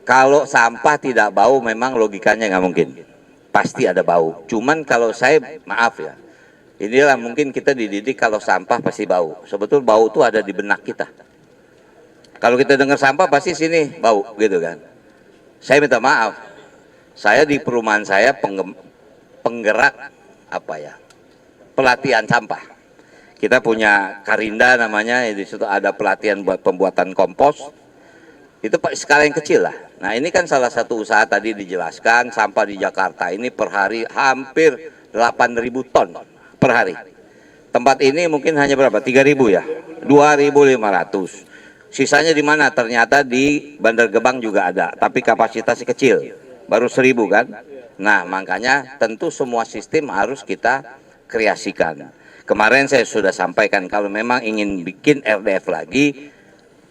Kalau sampah tidak bau memang logikanya nggak mungkin. Pasti ada bau. Cuman kalau saya, maaf ya, inilah mungkin kita dididik kalau sampah pasti bau. Sebetulnya bau itu ada di benak kita. Kalau kita dengar sampah pasti sini bau gitu kan. Saya minta maaf. Saya di perumahan saya penggerak apa ya? Pelatihan sampah. Kita punya Karinda namanya, di situ ada pelatihan buat pembuatan kompos. Itu skala yang kecil lah. Nah ini kan salah satu usaha tadi dijelaskan, sampah di Jakarta ini per hari hampir 8.000 ton per hari. Tempat ini mungkin hanya berapa? 3.000 ya? 2.500. Sisanya di mana? Ternyata di Bandar Gebang juga ada, tapi kapasitasnya kecil, baru 1.000 kan? Nah makanya tentu semua sistem harus kita kreasikan. Kemarin saya sudah sampaikan kalau memang ingin bikin RDF lagi,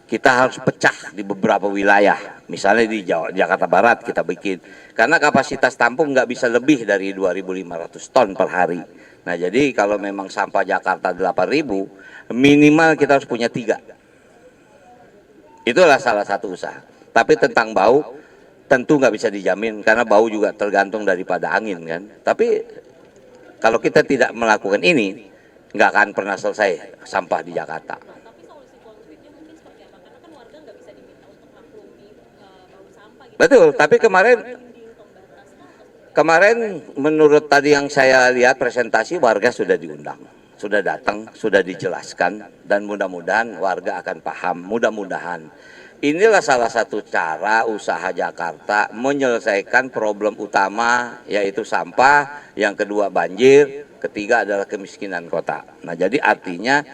kita harus pecah di beberapa wilayah. Misalnya di Jakarta Barat kita bikin. Karena kapasitas tampung nggak bisa lebih dari 2.500 ton per hari. Nah jadi kalau memang sampah Jakarta 8.000, minimal kita harus punya 3. Itulah salah satu usaha. Tapi tentang bau, tentu nggak bisa dijamin. Karena bau juga tergantung daripada angin kan. Tapi kalau kita tidak melakukan ini, nggak akan pernah selesai sampah di Jakarta. Betul, tapi kemarin menurut tadi yang saya lihat presentasi, warga sudah diundang, sudah datang, sudah dijelaskan, dan mudah-mudahan warga akan paham, mudah-mudahan. Inilah salah satu cara usaha Jakarta menyelesaikan problem utama, yaitu sampah, yang kedua banjir, ketiga adalah kemiskinan kota. Nah jadi artinya,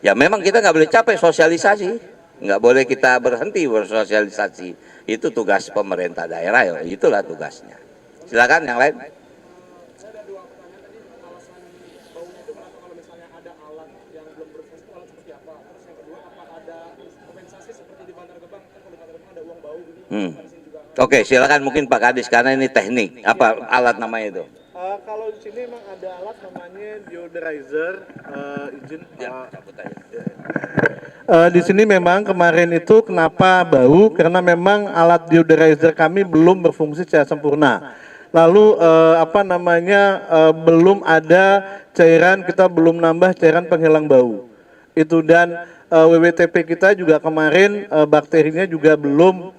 ya memang kita nggak boleh capek sosialisasi, nggak boleh kita berhenti bersosialisasi. Itu tugas pemerintah daerah, ya itulah tugasnya. Silakan yang lain. Oke, silakan mungkin Pak Kadis karena ini teknik. Apa alat namanya itu? Kalau di sini memang ada alat namanya deodorizer, izin Ya, cabut aja. di sini memang kemarin itu kenapa bau karena memang alat deodorizer kami belum berfungsi secara sempurna. Lalu belum ada cairan, kita belum nambah cairan penghilang bau. Itu dan WWTP kita juga kemarin bakterinya juga belum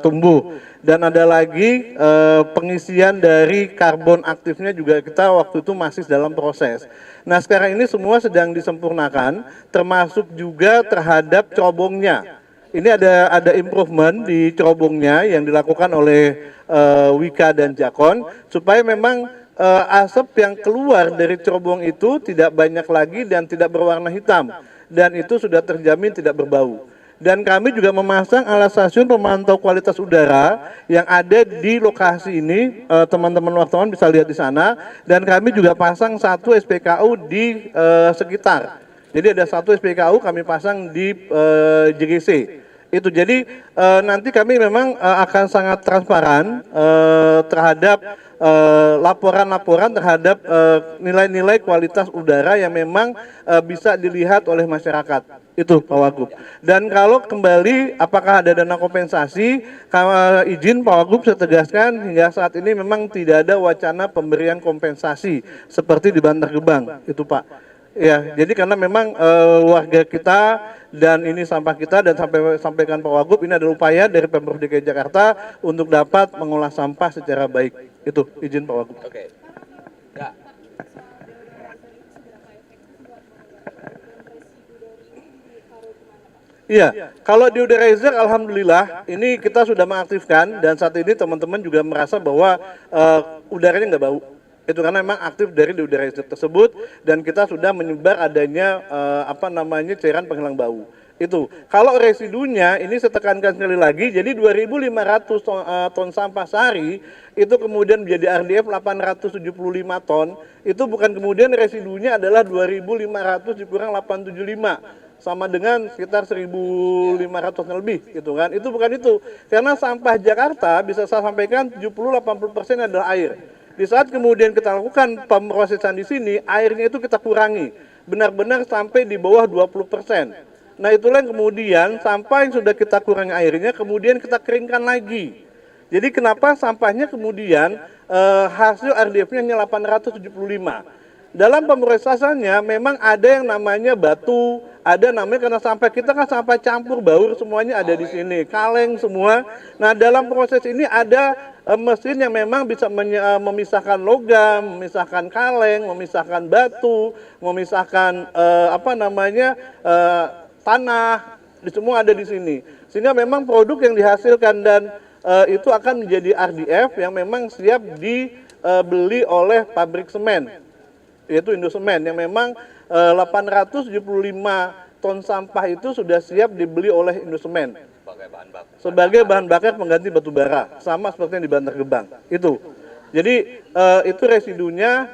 tumbuh. Dan ada lagi pengisian dari karbon aktifnya juga kita waktu itu masih dalam proses. Nah sekarang ini semua sedang disempurnakan, termasuk juga terhadap cerobongnya. Ini ada improvement di cerobongnya yang dilakukan oleh Wika dan Jakon, supaya memang asap yang keluar dari cerobong itu tidak banyak lagi dan tidak berwarna hitam. Dan itu sudah terjamin tidak berbau. Dan kami juga memasang alat stasiun pemantau kualitas udara yang ada di lokasi ini, teman-teman wartawan bisa lihat di sana. Dan kami juga pasang satu SPKU di sekitar. Jadi ada satu SPKU kami pasang di JGC. Itu jadi nanti kami memang akan sangat transparan terhadap laporan-laporan terhadap nilai-nilai kualitas udara yang memang bisa dilihat oleh masyarakat. Itu Pak Wagub. Dan kalau kembali apakah ada dana kompensasi, izin Pak Wagub saya tegaskan hingga saat ini memang tidak ada wacana pemberian kompensasi seperti di Bantar Gebang. Itu Pak. Ya, jadi karena memang warga kita dan ini sampah kita dan sampaikan Pak Wagub, ini adalah upaya dari Pemprov DKI Jakarta untuk dapat mengolah sampah secara baik. Itu izin Pak Wagub. Oke. Ya. Iya, kalau deodorizer alhamdulillah ini kita sudah mengaktifkan dan saat ini teman-teman juga merasa bahwa udaranya nggak bau. Itu karena memang aktif dari deodorizer tersebut dan kita sudah menyebar adanya cairan penghilang bau. Itu. Kalau residunya ini saya tekankan sekali lagi, jadi 2.500 ton sampah sehari itu kemudian menjadi RDF 875 ton, itu bukan kemudian residunya adalah 2.500 dikurang 875 sama dengan sekitar 1.500 lebih gitu kan. Itu bukan itu. Karena sampah Jakarta bisa saya sampaikan 70-80% adalah air. Di saat kemudian kita lakukan pemrosesan di sini, airnya itu kita kurangi. Benar-benar sampai di bawah 20%. Nah itulah yang kemudian sampah yang sudah kita kurangi airnya, kemudian kita keringkan lagi. Jadi kenapa sampahnya kemudian hasil RDF-nya hanya 875? Dalam pemrosesannya memang ada yang namanya batu, ada namanya karena sampah kita kan sampah campur baur semuanya ada di sini, kaleng semua. Nah dalam proses ini ada mesin yang memang bisa memisahkan logam, memisahkan kaleng, memisahkan batu, memisahkan tanah, semua ada di sini. Sehingga memang produk yang dihasilkan dan itu akan menjadi RDF yang memang siap dibeli oleh pabrik semen, yaitu Indosemen yang memang 875 ton sampah itu sudah siap dibeli oleh Indosemen sebagai bahan bakar pengganti batu bara, sama seperti yang di Bantar Gebang itu. Jadi itu residunya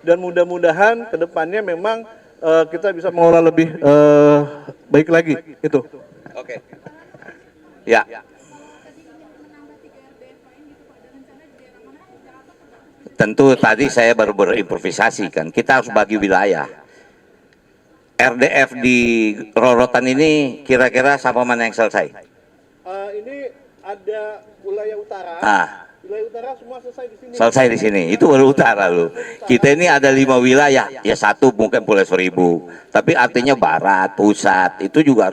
dan mudah-mudahan kedepannya memang kita bisa mengolah lebih baik lagi itu. Oke. Ya. Tentu tadi saya baru berimprovisasi kan, kita harus bagi wilayah. RDF di Rorotan ini kira-kira sampai mana yang selesai? Ini ada wilayah utara. Wilayah utara semua selesai di sini. Selesai di sini, itu baru utara loh. Kita ini ada 5 wilayah, ya satu mungkin Pulau Seribu, tapi artinya barat, pusat, itu juga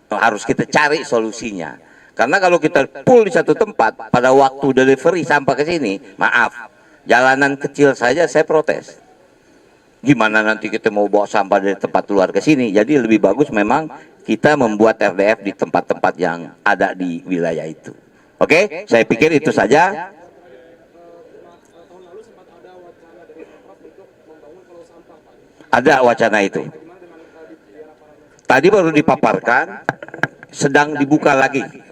harus kita cari solusinya. Karena kalau kita full di satu tempat, pada waktu delivery sampah ke sini, maaf, jalanan kecil saja saya protes. Gimana nanti kita mau bawa sampah dari tempat luar ke sini? Jadi lebih bagus memang kita membuat RDF di tempat-tempat yang ada di wilayah itu. Oke, saya pikir itu saja. Ada wacana itu. Tadi baru dipaparkan, sedang dibuka lagi.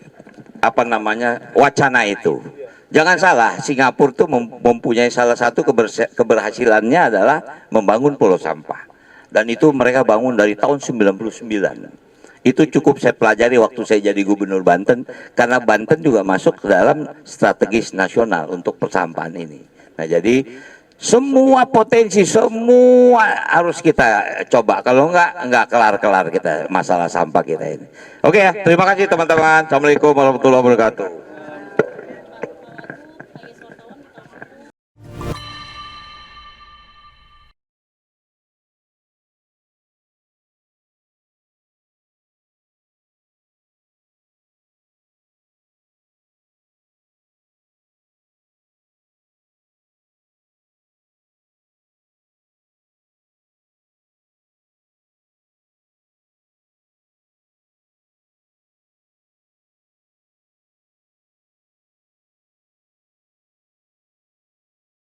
Wacana itu. Jangan salah, Singapura tuh mempunyai salah satu keberhasilannya adalah membangun pulau sampah. Dan itu mereka bangun dari tahun 99. Itu cukup saya pelajari waktu saya jadi gubernur Banten, karena Banten juga masuk ke dalam strategis nasional untuk persampahan ini. Nah jadi semua potensi, semua harus kita coba. Kalau enggak kelar-kelar kita masalah sampah kita ini. Oke ya, terima kasih teman-teman. Assalamualaikum warahmatullahi wabarakatuh.